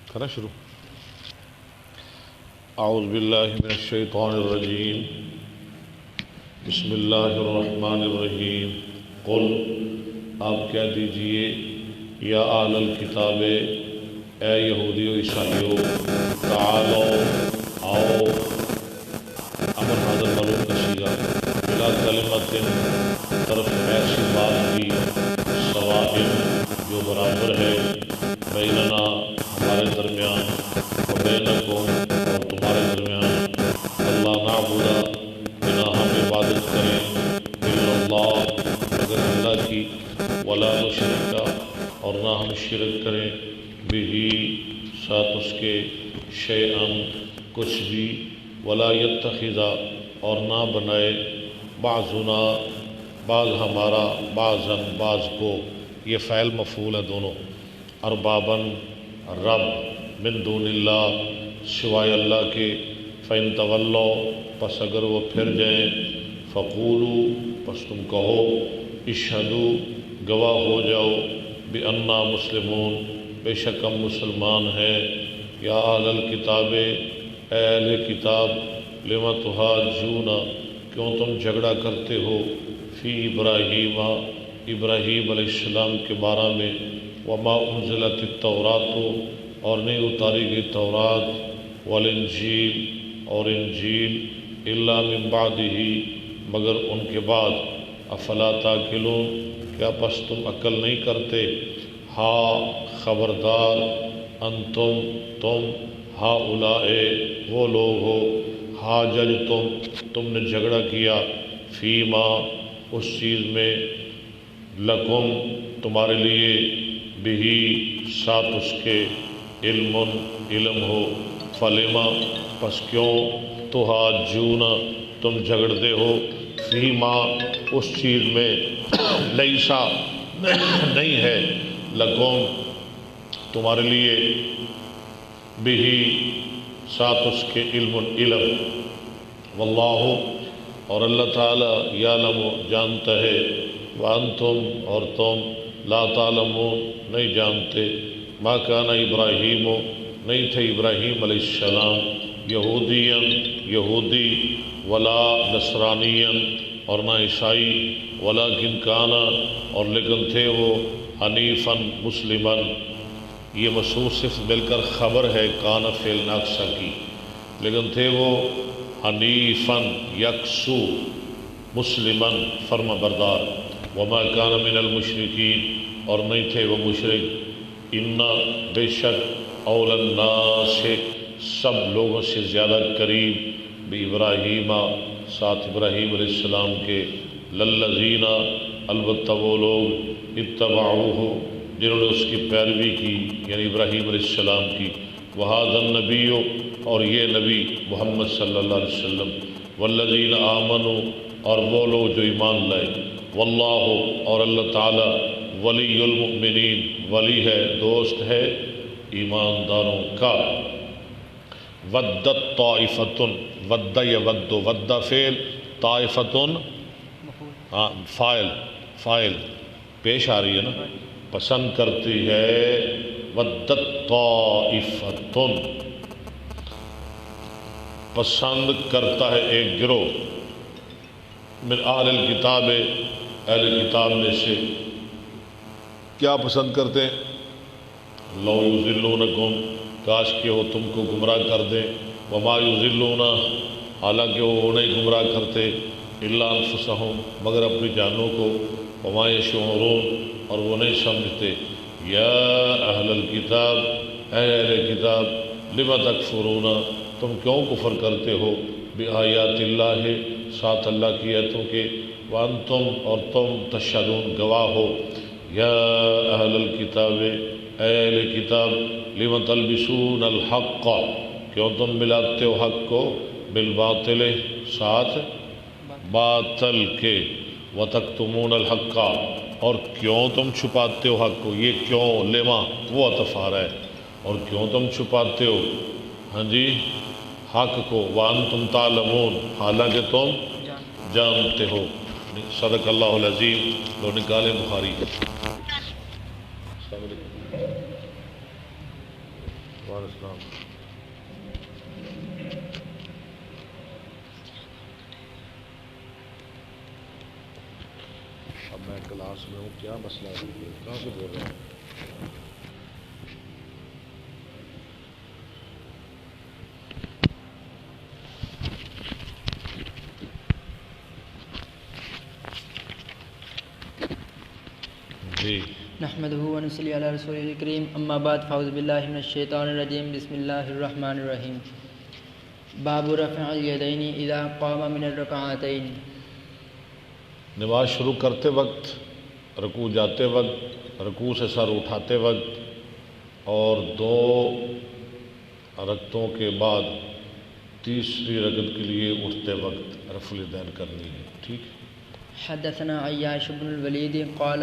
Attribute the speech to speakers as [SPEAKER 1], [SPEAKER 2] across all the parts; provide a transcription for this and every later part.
[SPEAKER 1] کرنا شروع. اعوذ باللہ من الشیطان الرجیم. بسم اللہ الرحمن الرحیم. قل آپ کہہ دیجئے یا اہل الکتاب اے یہودی و عیسائیو تعالو آؤ امر حاضر معلوم کشیگا بلا کلمت طرف ایسی بات کی سواء جو برابر ہے بیننا ہمارے درمیان و بینکم اور تمہارے درمیان اللہ نعبد بنا ہم عبادت کریں الا اللہ مگر اللہ کی ولا نشرک اور نہ ہم شرک کریں بہی ساتھ اس کے شیئن کچھ بھی ولا یتخذ اور نہ بنائے بعضنا بعض ہمارا بعضاً بعض کو یہ فعل مفعول ہے دونوں ارباباً رب من دون اللہ سوائے اللہ کے فَإِن تَوَلَّوْا پس اگر وہ پھر جائیں فَقُولُوا پس تم کہو اشہدوا گواہ ہو جاؤ بِأَنَّا مُسْلِمُونَ بے شک ہم مسلمان ہیں یا اہل الکتاب اے اہل کتاب لِمَ تُحَاجُّونَ کیوں تم جھگڑا کرتے ہو فی ابراہیم ابراہیم علیہ السلام کے بارے میں وما انزلت التوراۃ اور نہیں اتاری گئی تورات والانجیل اور انجیل الا من بعدہ مگر ان کے بعد افلا تاکلون کیا پس تم عقل نہیں کرتے ہا خبردار انتم تم ہا اولائے وہ لوگ ہو ہا جج تم نے جھگڑا کیا فیما اس چیز میں لکم تمہارے لیے بہی ساتھ اس کے علم ہو فلما پس کیوں تحاجون تم جھگڑتے ہو فیما اس چیز میں لیسا نہیں ہے لکم تمہارے لیے بہی ساتھ اس کے علم واللہ اور اللہ تعالی یعلم جانتا ہے وانتم اور تم لا تعلمون نہیں جانتے ما کان ابراہیم نہیں تھے ابراہیم علیہ السلام یہودی ولا نصرانین اور نہ عیسائی ولیکن کانا اور لیکن تھے وہ حنیفاً مسلماً یہ مخصوص صرف مل کر خبر ہے کانا فعل ناقصہ کی لیکن تھے وہ حنیفاً یکسو مسلماً فرما بردار وما کان من المشرکین اور نہیں تھے وہ مشرک انا بے شک اول الناس سب لوگوں سے زیادہ قریب بابراہیم ساتھ ابراہیم علیہ السلام کے للذین البتہ وہ لوگ اتبعوہ جنہوں نے اس کی پیروی کی یعنی ابراہیم علیہ السلام کی وہذا النبی اور یہ نبی محمد صلی اللہ علیہ وسلم والذین آمنوا اور وہ لوگ جو ایمان لائے واللہ اور اللہ تعالی ولی المؤمنین ولی ہے دوست ہے ایمانداروں کا ودت طائفتن ود یود ود فعل طائفتن فائل پیش آ رہی ہے نا پسند کرتی ہے ودت طائفتن پسند کرتا ہے ایک گروہ من اہل الکتاب اہل کتاب میں سے کیا پسند کرتے ہیں لو یضلونکم کاش کہ وہ تم کو گمراہ کر دیں وما یضلون حالانکہ وہ نہیں گمراہ کرتے الا انفسہم مگر اپنی جانوں کو وما یشعرون اور وہ نہیں سمجھتے یا اہل الکتاب اے اہل کتاب لم تکفرون تم کیوں کفر کرتے ہو بآیات اللہ ساتھ اللہ کی آیتوں کے وانتم اور تم تشہدون گواہ ہو یا اہل الکتاب اے اہل کتاب لم تلبسون الحق کیوں تم ملاتے ہو حق کو بالباطل ساتھ باطل کے وتکتمون الحق اور کیوں تم چھپاتے ہو حق کو یہ کیوں لما وہ عطف آ رہا ہے اور کیوں تم چھپاتے ہو ہاں جی حق کو وانتم تعلمون حالانکہ تم جانتے ہو صدق اللہ العظیم لو نکالے بخاری وعلیکم السلام. اب میں کلاس میں ہوں، کیا مسئلہ ہے؟ کہاں سے بول رہے ہیں؟ جی.
[SPEAKER 2] نحمده ونصلي على رسوله الكريم اما بعد فاعوذ بالله من الشيطان الرجيم بسم الله الرحمن الرحيم. باب رفع اليدين اذا قام من الركعتين.
[SPEAKER 1] نماز شروع کرتے وقت، رکوع جاتے وقت، رکوع سے سر اٹھاتے وقت اور 2 رکعتوں کے بعد تیسری رکعت کے لیے اٹھتے وقت رفع الیدین کرنی ہے. ٹھیک.
[SPEAKER 2] حدثنا عياش بن الوليد قال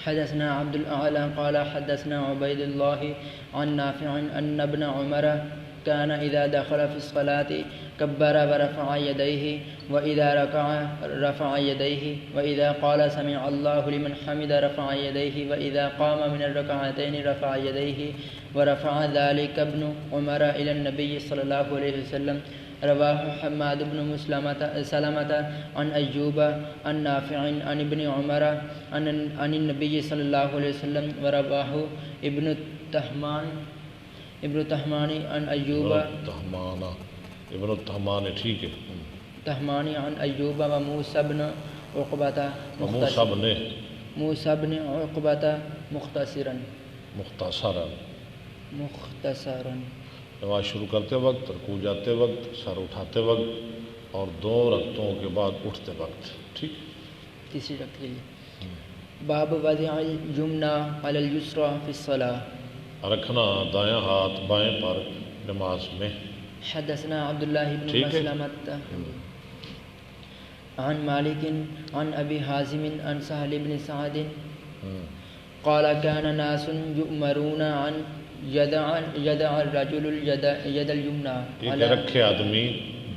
[SPEAKER 2] حدثنا عبد الأعلى قال حدثنا عبيد الله عن نافع أن ابن عمر كان إذا دخل في الصلاة كبر ورفع يديه وإذا ركع رفع يديه وإذا قال سمع الله لمن حمد رفع يديه وإذا قام من الركعتين رفع يديه ورفع ذلك ابن عمر إلى النبي صلى الله عليه وسلم. رواه حماد بن سلمة عن أيوب عن نافع عن ابن عمر عن النبي صلى الله عليه وسلم. ورواه ابن التهمان عن أيوب
[SPEAKER 1] ابن التهمان. ٹھیک ہے.
[SPEAKER 2] تهماني عن أيوب وموسى بن عقبة مختصرا.
[SPEAKER 1] نماز شروع کرتے وقت، رکوع جاتے وقت، سر اٹھاتے وقت اور 2 رکعتوں کے بعد اٹھتے وقت. ٹھیک.
[SPEAKER 2] تیسری رکعت کے لیے. باب وضع اليمنى على اليسرى في الصلاة.
[SPEAKER 1] رکھنا دایاں ہاتھ بائیں پر نماز میں.
[SPEAKER 2] حدثنا عبد الله بن مسلمة عن مالك عن أبي حازم عن سهل بن سعد قال كان ناس يؤمرون عن يدع الرجل اليد اليمنى
[SPEAKER 1] رکھے آدمی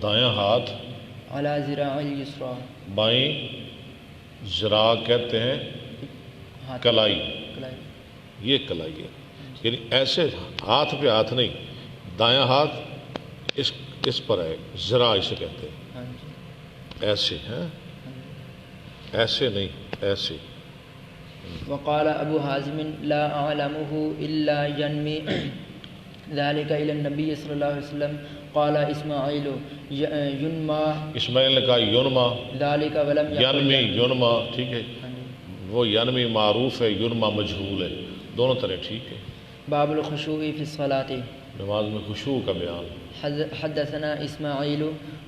[SPEAKER 1] دایاں ہاتھ
[SPEAKER 2] على ذراع اليسرى.
[SPEAKER 1] بائیں ذراع کہتے ہیں کلائی. یہ کلائی ہے، یعنی ایسے ہاتھ پہ ہاتھ نہیں، دایاں ہاتھ اس پر ہے، ذراع اسے کہتے ہیں. ایسے ہیں، ایسے نہیں، ایسے.
[SPEAKER 2] وقال ابو حازم لا اعلمه الا ينمي ذلك الى النبي صلى الله عليه وسلم. قال اسماعیل ينمى،
[SPEAKER 1] اسماعیل نے کہا ينمى
[SPEAKER 2] ذلك ولم
[SPEAKER 1] ینمی ينمى. ٹھیک ہے. وہ ینمی معروف ہے، ينمى مجہول ہے، دونوں طرح ٹھیک ہے.
[SPEAKER 2] باب الخشوع في الصلاة.
[SPEAKER 1] نماز میں خشوع کا بیان.
[SPEAKER 2] حدثنا اسماعیل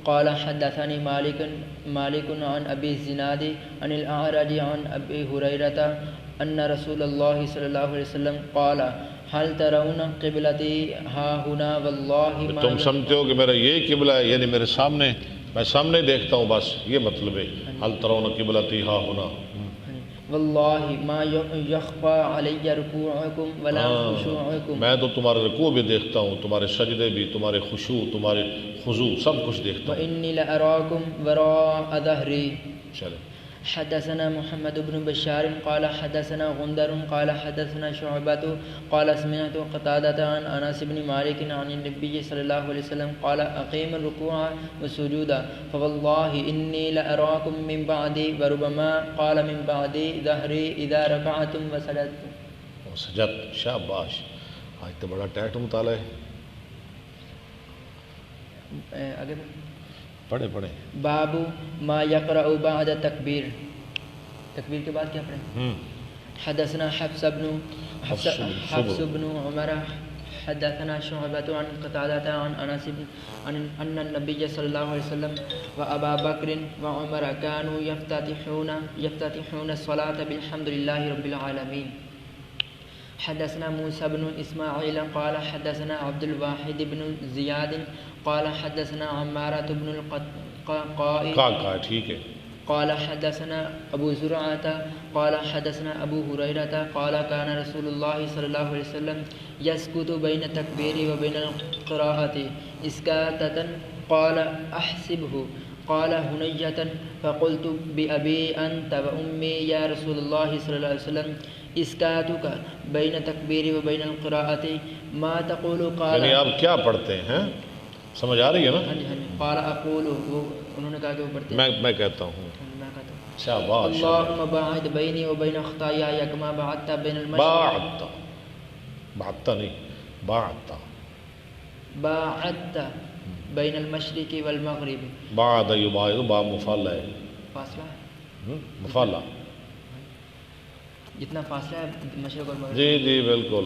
[SPEAKER 2] قال حدثني مالك عن ابي الزناد عن الاعرج عن ابي هريرة ان رسول الله صلى الله عليه وسلم قال هل ترون قبلتي ها هنا والله ما.
[SPEAKER 1] تم سمجھتے ہو کہ میرا یہ قبلہ ہے، یعنی میرے سامنے، میں سامنے دیکھتا ہوں، بس یہ مطلب ہے. هل ترون قبلتي ها هنا
[SPEAKER 2] والله ما يخفى علي ركوعكم ولا خشوعكم.
[SPEAKER 1] میں تو تمہارے رکوع بھی دیکھتا ہوں، تمہارے سجدے بھی، تمہارے خشوع، تمہارے خضوع، سب کچھ دیکھتا ہوں.
[SPEAKER 2] وإني لأراكم وراء ظهري.
[SPEAKER 1] چلے.
[SPEAKER 2] حدثنا محمد بن بشار قال حدثنا غندر قال حدثنا شعبة قال سمعت قتادة عن أنس بن مالك عن النبي صلى الله عليه وسلم قال أقيم الركوع والسجود فوالله إني لأراكم من بعدي وربما قال من بعدي ظهري إذا ركعتم وسجدتم.
[SPEAKER 1] سجد. شاباش، آج تو بڑا ٹائٹ مطالعہ ہے.
[SPEAKER 2] آگے
[SPEAKER 1] پڑھے.
[SPEAKER 2] باب ما يقرأ بعد تکبیر. تکبیر کے بعد کیا پڑھیں؟ حدثنا حفص بن عمر حدثنا شعبة عن قتادة عن أنس أن النبي صلى الله عليه وسلم وأبا بكر وعمر كانوا يفتتحون الصلاة بالحمد لله رب العالمين. حدثنا موسى بن إسماعيل قال حدثنا عبد الواحد بن زياد قال حدثنا عمارة بن القعقاع
[SPEAKER 1] ٹھیک ہے.
[SPEAKER 2] قال حدثنا أبو زرعة قال حدثنا أبو هريرة قال كان رسول الله صلى الله عليه وسلم يسكت بين التكبير وبين القراءة إسكاتة قال أحسبه قال هنية فقلت بأبي أنت وأمي يا رسول الله صلى الله عليه وسلم اسکاتک بین تکبیر و بین القراءۃ ما تقول قال
[SPEAKER 1] یعنی آپ کیا پڑھتے ہیں؟ سمجھ آ رہی ہے نا؟
[SPEAKER 2] ہاں جی قال اقول، وہ انہوں نے کہا کہ وہ پڑھتے ہیں،
[SPEAKER 1] میں کہتا ہوں
[SPEAKER 2] میں کہتا ہوں
[SPEAKER 1] شاباش
[SPEAKER 2] اللہم باعد بینی و بین خطایای کما بعدت بین المشرق
[SPEAKER 1] بعدت نہیں
[SPEAKER 2] باعدت بین المشرق والمغرب.
[SPEAKER 1] بعد یباعد با مفعل ہے،
[SPEAKER 2] فاصلہ ہے،
[SPEAKER 1] مفعلہ.
[SPEAKER 2] جتنا فاصلہ ہے مشرق اور مغرب.
[SPEAKER 1] جی بالکل.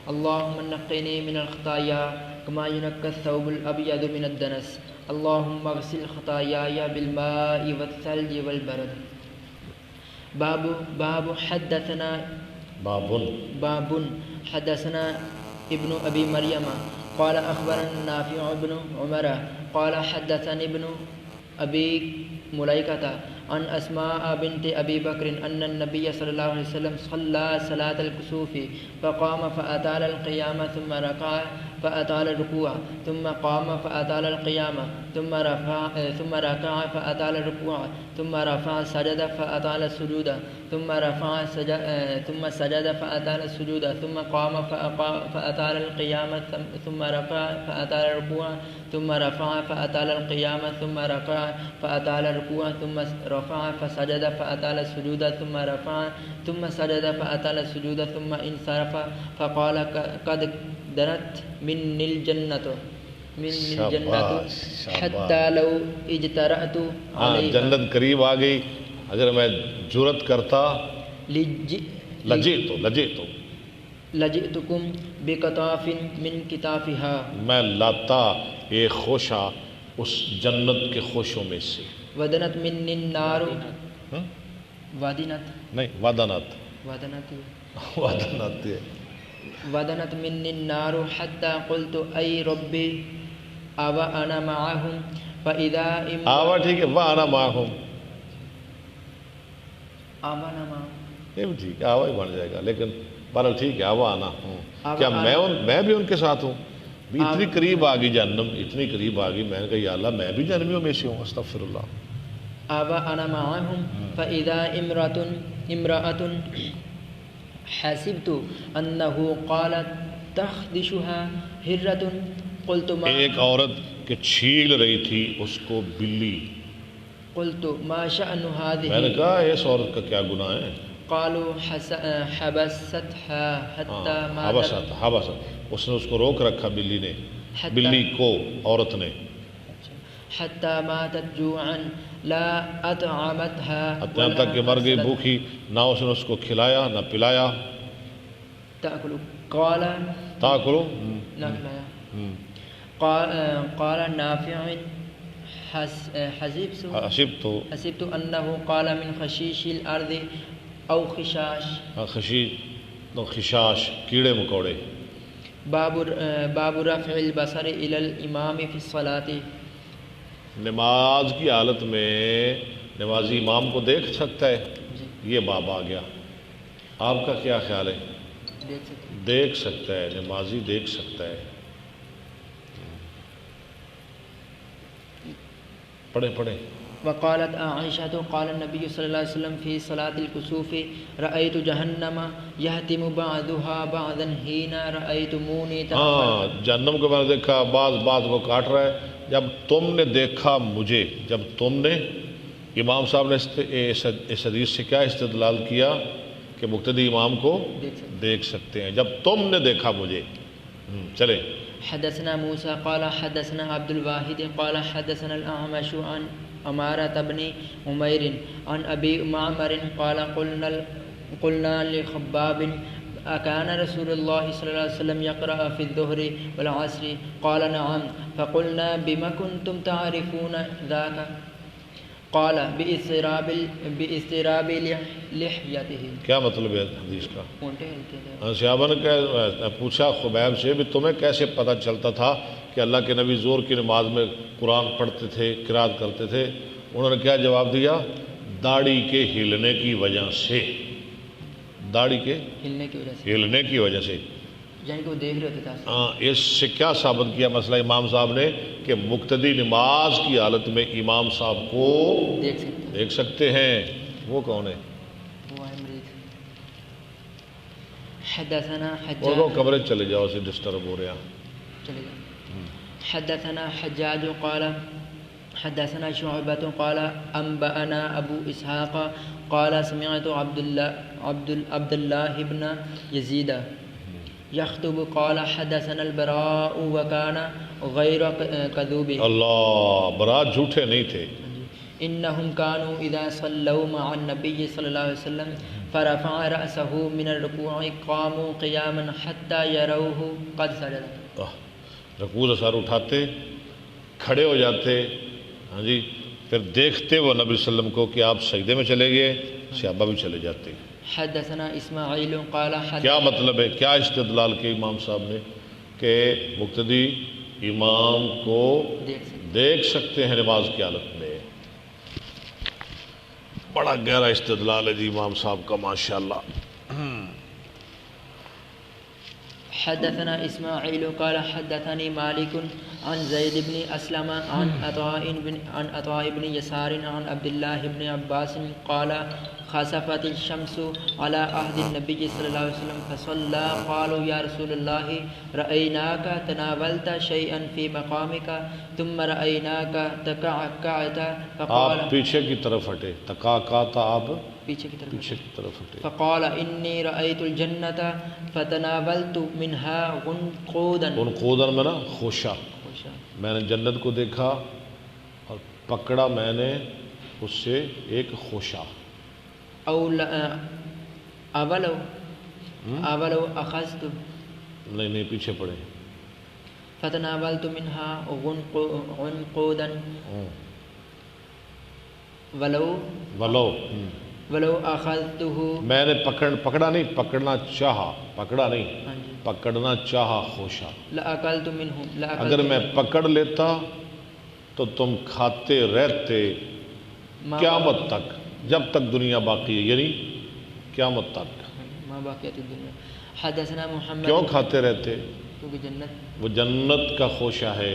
[SPEAKER 2] اللہم نقنی من الخطایا کما ینقی الثوب الابیض من الدنس اللہم اغسل خطایای بالماء والثلج والبرد. باب حدثنا باب حدثنا ابن ابی مریم قال اخبرنا نافع بن عمر قال حدثني ابن ابی ملیکۃ عن اسماء بنت ابی بکر ان النبی صلی اللہ علیہ وسلم صلی صلاة الکسوف فقام فاطال القیام ثم رکع فاطال الرکوع ثم قام فاطال القیام ثم رکع فاطال الرکوع ثم رفع سجد فاطال السجود ثم سجد فاطال السجود ثم قام فاطال القیام ثم رفع فاطال الرکوع ثم رفع فاطال القیام ثم رکع فاطال الرکوع ثم رفع فسجد فاطال السجود ثم رفع ثم سجد فاطال السجود ثم انصرف فقال قد دنت من الجنة حتى لو اجترأت علیہ.
[SPEAKER 1] جنت قریب آ گئی، اگر میں جرت کرتا
[SPEAKER 2] لجئتکم بقطاف من کتافها،
[SPEAKER 1] میں لاتا ایک خوشہ اس جنت کے خوشوں میں سے.
[SPEAKER 2] ودنت من النار وادنت
[SPEAKER 1] نہیں وادنت
[SPEAKER 2] ودنت من النار حتى قلت ای ربی اوا انا معهم فاذا
[SPEAKER 1] آوا ٹھیک ہے، وانا معہم
[SPEAKER 2] آوانا معهم
[SPEAKER 1] یہ بھی ٹھیک ہے، آوا ہی بن جائے گا، لیکن بہرحال ٹھیک ہے، آوا آنا ہوں. کیا میں بھی ان کے ساتھ ہوں؟ بھی اتنی قریب آ گئی جہنم، اتنی قریب آ گئی، میں نے کہا یا اللہ میں بھی جہنمیوں میں سے ہوں. استغفر اللہ.
[SPEAKER 2] آوا انا معهم فاذا امرأة حسبت انه قالت تخدشها هرة قلت ما،
[SPEAKER 1] ایک عورت کہ چھیل رہی تھی اس کو بلی.
[SPEAKER 2] قلت ما شأن هذه،
[SPEAKER 1] میں نے کہا اس عورت کا کیا گناہ ہے؟
[SPEAKER 2] قالوا حبستها حتى ما
[SPEAKER 1] حبست اس نے اس کو روک رکھا بلی نے، بلی کو عورت نے،
[SPEAKER 2] حتى ماتت جوعا لا اطعمتها
[SPEAKER 1] یہاں تک کہ مر گئی بھوکی، نہ اس نے اس کو کھلایا نہ پلایا.
[SPEAKER 2] تأكل قال
[SPEAKER 1] تاکلو
[SPEAKER 2] نہ کھلایا. قال نافع حسبت انه قال من خشیش الارض او خشاش.
[SPEAKER 1] خشاش کیڑے مکوڑے.
[SPEAKER 2] باب رفع البصر الى الامام في الصلاة،
[SPEAKER 1] نماز کی حالت میں نمازی امام کو دیکھ سکتا ہے؟ یہ باب آ گیا. آپ کا کیا خیال ہے؟ دیکھ سکتا ہے، نمازی دیکھ سکتا ہے. پڑھیں.
[SPEAKER 2] وقالت عائشة قال النبي صلى الله عليه وسلم في صلاة الكسوف رأيت جهنم يهتم بعضها بعضا حين رأيتموني
[SPEAKER 1] ہاں جہنم کو میں نے دیکھا بعض کو کاٹ رہا ہے. جب تم نے دیکھا مجھے، جب تم نے، امام صاحب نے اس حدیث سے کیا استدلال کیا کہ مقتدی امام کو دیکھ سکتے ہیں جب تم نے دیکھا مجھے. چلیں.
[SPEAKER 2] حدثنا موسى قال حدثنا عبد الواحد قال حدثنا الأعمش عن أمارة بن عمير عن أبي معمر قال قلنا لخباب أكان رسول الله صلى الله عليه وسلم يقرأ في الظهر والعصر قال نعم فقلنا بما كنتم تعرفون ذاك قال باضطراب لحيته.
[SPEAKER 1] کیا مطلب ہے حدیث کا؟ صحابہ نے پوچھا خبیب سے بھی تمہیں کیسے پتہ چلتا تھا کہ اللہ کے نبی زور کی نماز میں قرآن پڑھتے تھے، قرات کرتے تھے؟ انہوں نے کیا جواب دیا؟ داڑھی کے ہلنے کی وجہ سے. داڑھی کے ہلنے کی وجہ سے،
[SPEAKER 2] یعنی کہ وہ دیکھ رہے تھے.
[SPEAKER 1] ہاں، اس سے کیا ثابت کیا مسئلہ امام صاحب نے کہ مقتدی نماز کی حالت میں امام صاحب کو دیکھ سکتے ہیں. وہ کون ہے؟
[SPEAKER 2] حدثنا
[SPEAKER 1] اور وہ
[SPEAKER 2] حجاج
[SPEAKER 1] کمرے چلے جاؤ اسے ڈسٹرب ہو رہا.
[SPEAKER 2] چلے گئے. حدثنا حجاج قال حدثنا شعبة قال أنبأنا أبو إسحاق قال سمعت عبد الله بن يزيد يخطب قال حدثنا البراء وكان غير كذوب.
[SPEAKER 1] اللہ، برات جھوٹے نہیں تھے.
[SPEAKER 2] إنهم كانوا إذا صلوا مع النبي صلى الله عليه وسلم فرفع رأسه من الركوع قاموا قياما حتى يروه قد سجد.
[SPEAKER 1] رکوع سے سر اٹھاتے، کھڑے ہو جاتے، ہاں جی، پھر دیکھتے وہ نبی صلی اللہ علیہ وسلم کو کہ آپ سجدے میں چلے گئے، صحابہ بھی چلے جاتے.
[SPEAKER 2] حدثنا اسماعیل قال
[SPEAKER 1] کیا مطلب ہے، کیا استدلال کے امام صاحب نے کہ مقتدی امام کو دیکھ سکتے ہیں نماز کی حالت میں. بڑا گہرا استدلال ہے جی امام صاحب کا ماشاءاللہ.
[SPEAKER 2] حدثنا اسماعیل قال حدثني مالك عن زید بن اسلم عن عطاء بن يسار عن عبد الله بن عباس قال خسفت الشمس على عهد النبي صلى الله عليه وسلم فصلى قالوا يا رسول الله رأيناك تناولت شيئا في مقامك ثم رأيناك تكعكعت فقال
[SPEAKER 1] آپ پیچھے کی طرف ہٹے، تکاکاتا آپ
[SPEAKER 2] پیچھے کی
[SPEAKER 1] طرف ہٹے.
[SPEAKER 2] فقال إني رأيت الجنة فتناولت منها غنقودا.
[SPEAKER 1] غنقودا میں نا خوشہ، میں نے جنت کو دیکھا اور پکڑا میں نے اس سے ایک خوشہ.
[SPEAKER 2] اولو اخذت
[SPEAKER 1] نہیں پیچھے پڑے.
[SPEAKER 2] فتناولت منها غنقودا ولو اخذته.
[SPEAKER 1] میں نے پکڑا نہیں، پکڑنا چاہا، پکڑا نہیں، پکڑنا چاہا خوشہ.
[SPEAKER 2] لأكلت منه
[SPEAKER 1] اگر میں پکڑ لیتا تو تم کھاتے رہتے قیامت تک، جب تک دنیا باقی ہے، یعنی قیامت تک.
[SPEAKER 2] ما باقیت الدنیا. حدثنا محمد.
[SPEAKER 1] کیوں کھاتے رہتے؟
[SPEAKER 2] کیونکہ جنت،
[SPEAKER 1] وہ جنت کا خوشہ ہے،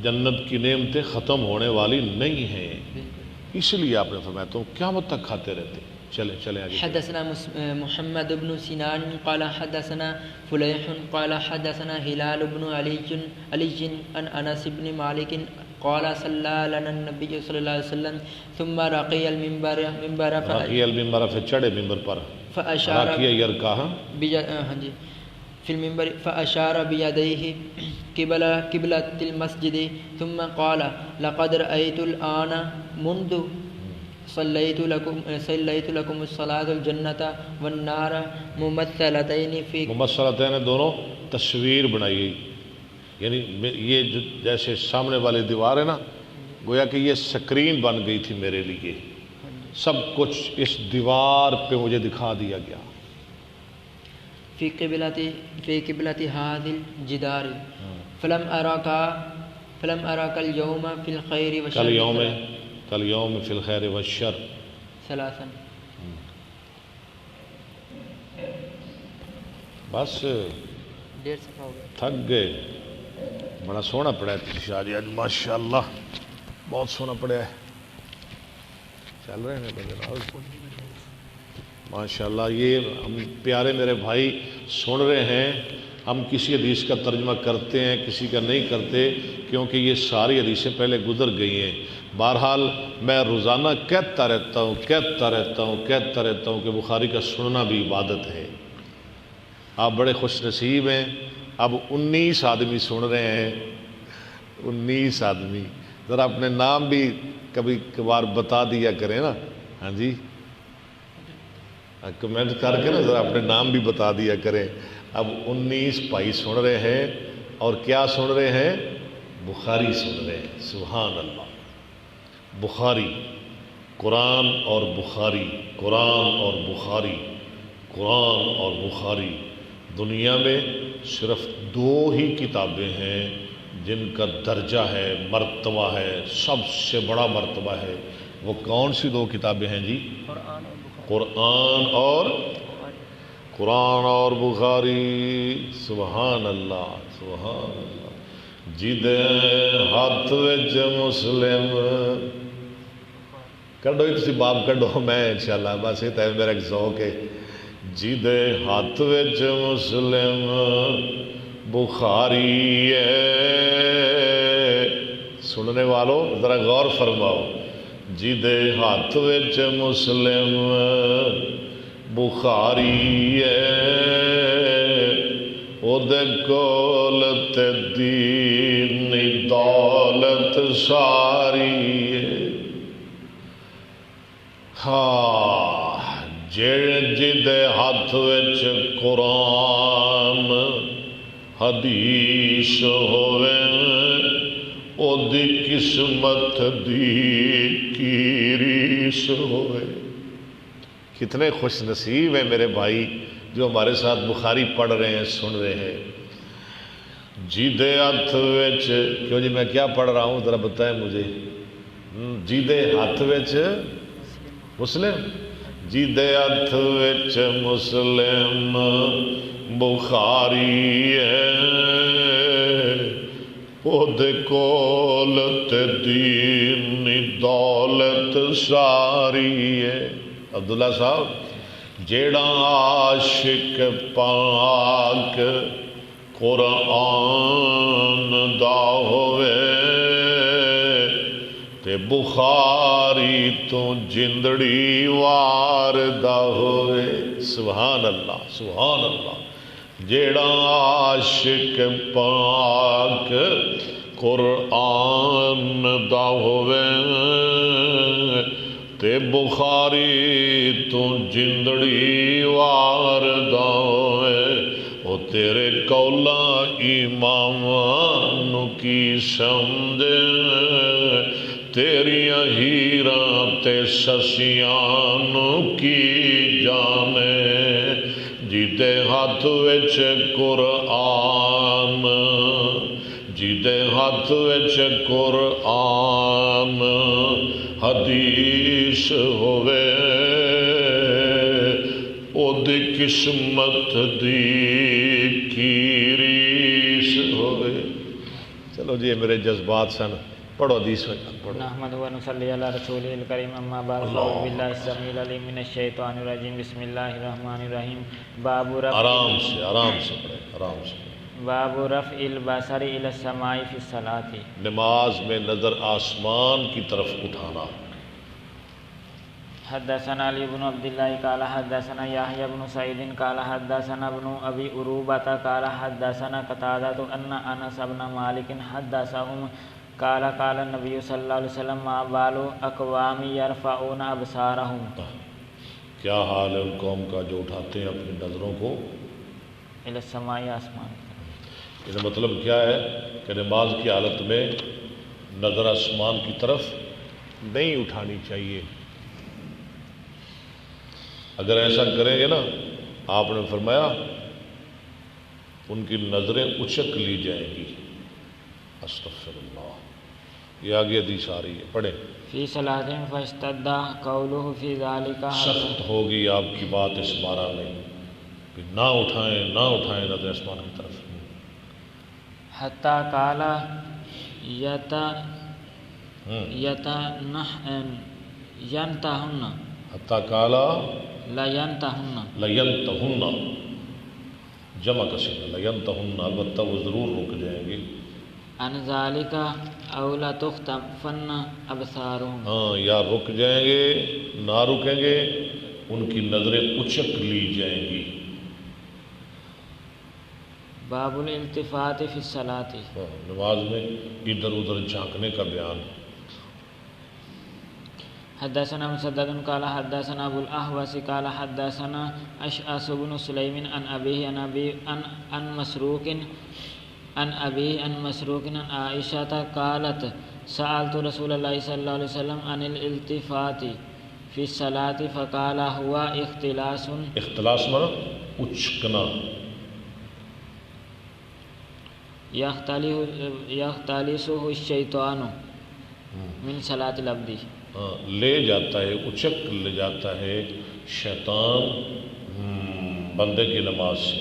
[SPEAKER 1] جنت کی نعمتیں ختم ہونے والی نہیں ہیں، اس لیے آپ نے فرمایا تم قیامت تک کھاتے رہتے. چلیں آگے.
[SPEAKER 2] حدثنا محمد بن سنان قال حدثنا فليح قال حدثنا هلال بن علي عن انس بن مالك قال صلى لنا النبي صلى الله عليه وسلم ثم رقي المنبر
[SPEAKER 1] پھر چڑھے ممبر پر،
[SPEAKER 2] فاشار
[SPEAKER 1] یرکا
[SPEAKER 2] في المنبر فاشار بيديه قبلة المسجد ثم قال لقد رأيت الآن منذ صليت لكم الصلاة الجنة والنار ممثلتين في.
[SPEAKER 1] ممثلتين دونوں تصویر بنائی گئی، یعنی یہ جیسے سامنے والی دیوار ہے نا، گویا کہ یہ سکرین بن گئی تھی میرے لیے، سب کچھ اس دیوار پہ مجھے دکھا دیا گیا.
[SPEAKER 2] في قبلة هذه الجدار فلم أراك اليوم في الخير والشر.
[SPEAKER 1] کالیوم فی الخیر والشر
[SPEAKER 2] ثلاثا.
[SPEAKER 1] بس تھک گئے. بڑا سونا پڑا ہے شاہ جی آج ماشاءاللہ، بہت سونا پڑا ہے. چل رہے ہیں ماشاءاللہ. یہ ہم پیارے میرے بھائی سن رہے ہیں، ہم کسی حدیث کا ترجمہ کرتے ہیں، کسی کا نہیں کرتے، کیونکہ یہ ساری حدیثیں پہلے گزر گئی ہیں. بہرحال میں روزانہ کہتا رہتا ہوں کہ بخاری کا سننا بھی عبادت ہے. آپ بڑے خوش نصیب ہیں. اب 19 آدمی سن رہے ہیں، 19 آدمی. ذرا اپنے نام بھی کبھی کبھار بتا دیا کریں نا. ہاں جی، کمنٹ کر کے نا ذرا اپنے نام بھی بتا دیا کریں. اب 19 بھائی سن رہے ہیں، اور کیا سن رہے ہیں؟ بخاری سن رہے ہیں. سبحان اللہ. بخاری، قرآن اور بخاری، قرآن اور بخاری، قرآن اور بخاری. دنیا میں صرف 2 ہی کتابیں ہیں جن کا درجہ ہے، مرتبہ ہے، سب سے بڑا مرتبہ ہے. وہ کون سی 2 کتابیں ہیں جی؟ قرآن اور بخاری. سبحان اللہ، سبحان اللہ. جدے ہاتھ وچ مسلم کڈو، تسی باب کڈو، میں انشاءاللہ بس یہ تو میرا ایک ذوق ہے جیدے ہاتھ وچ مسلم بخاری ہے، سننے والوں ذرا غور فرماؤ، جیدے ہاتھ وچ مسلم بخاری ہے، او دے کول تے دین دولت ساری ہے۔ ہاں جدے ہاتھ وچ قرآن حدیث ہوئے او دی قسمت دی کی ریس ہوئے۔ کتنے خوش نصیب ہیں میرے بھائی جو ہمارے ساتھ بخاری پڑھ رہے ہیں، سن رہے ہیں۔ جیدے ہاتھ وچ، کیوں جی میں کیا پڑھ رہا ہوں ذرا بتائیں مجھے؟ جیدے ہاتھ وچ مسلم، جیدے ہاتھ وچ مسلم بخاری ہے، او دے کول تے دین دولت ساری ہے۔ عبداللہ صاحب، جیڑا عاشق پاک قرآن دا ہوئے تے بخاری تو جندڑی وار دا ہوئے۔ سبحان اللہ سبحان اللہ۔ جیڑا عاشق پاک قرآن دا ہوئے تے بخاری تو جندڑی وار دا ہوئے، او تیرے کولا امام کی سمجھے، تیریاں ہیراں تے سسیاں کی جانے۔ جیدے ہاتھ وچ قرآن، جیدے ہاتھ وچ قرآن حدیث ہوئے، او دی قسمت دی کی ریس ہوئے۔ چلو جی میرے جذبات سن، پڑھو حدیث پڑھو۔
[SPEAKER 3] نحمد و نصلی علی رسول الکریم، اما بعد فاعوذ باللہ السمیع العلیم من الشیطان الرجیم، بسم اللہ الرحمن الرحیم۔ باب رفع،
[SPEAKER 1] آرام سے آرام سے پڑھیں، آرام سے۔
[SPEAKER 3] باب رفع البصر الی السماء فی الصلاۃ،
[SPEAKER 1] نماز میں نظر آسمان کی طرف اٹھانا۔
[SPEAKER 3] حدثنا علی بن عبداللہ قال حدثنا یحییٰ بن سعید قال حدثنا ابن ابی عروبۃ قال حدثنا قتادۃ ان انس بن مالک حدثهم قال قال النبی صلی اللہ علیہ وسلم ما بال اقوام یرفعون ابصارهم،
[SPEAKER 1] کیا حال ہے ان قوم کا جو اٹھاتے ہیں اپنی نظروں کو
[SPEAKER 3] الی السماء، آسمان کی طرف۔
[SPEAKER 1] اس مطلب کیا ہے کہ نماز کی حالت میں نظر آسمان کی طرف نہیں اٹھانی چاہیے۔ اگر ایسا کریں گے نا، آپ نے فرمایا ان کی نظریں اچک لی جائیں گی۔ استغفر اللہ، یہ آگے حدیث آ رہی ہے، پڑھیں۔
[SPEAKER 3] فی صلاۃ فاشتد قولہ فی ذلک،
[SPEAKER 1] سخت ہوگی آپ کی بات اس بارہ میں کہ نہ اٹھائیں نہ اٹھائیں نظر آسمان کی طرف۔
[SPEAKER 3] حتی قال ینتہن،
[SPEAKER 1] حتی کالا
[SPEAKER 3] لینتہن،
[SPEAKER 1] لینتہن، جمع کثیر لینتہن، البتہ وہ ضرور رک جائیں گے۔
[SPEAKER 3] ان ذالک او لتختفن ابصارهم،
[SPEAKER 1] ہاں، یا رک جائیں گے، نہ رکیں گے، ان کی نظریں اچک لی جائیں گی۔
[SPEAKER 3] باب الالتفات فی الصلاۃ،
[SPEAKER 1] نماز میں ادھر ادھر جھانکنے کا بیان۔
[SPEAKER 3] حدثنا مسدد قال حدثنا ابو الاحوص قال حدثنا اشعث بن سلیم عن ابيه عن مسروق عن ابيه عن مسروق عن عائشة قالت سألت رسول الله صلى الله عليه وسلم عن الالتفات في الصلاة فقال هو اختلاس،
[SPEAKER 1] اختلاس مانا اچکنا،
[SPEAKER 3] یختلسہ الشیطان من صلاة العبد،
[SPEAKER 1] لے جاتا ہے، اچک لے جاتا ہے شیطان بندے کی نماز سے۔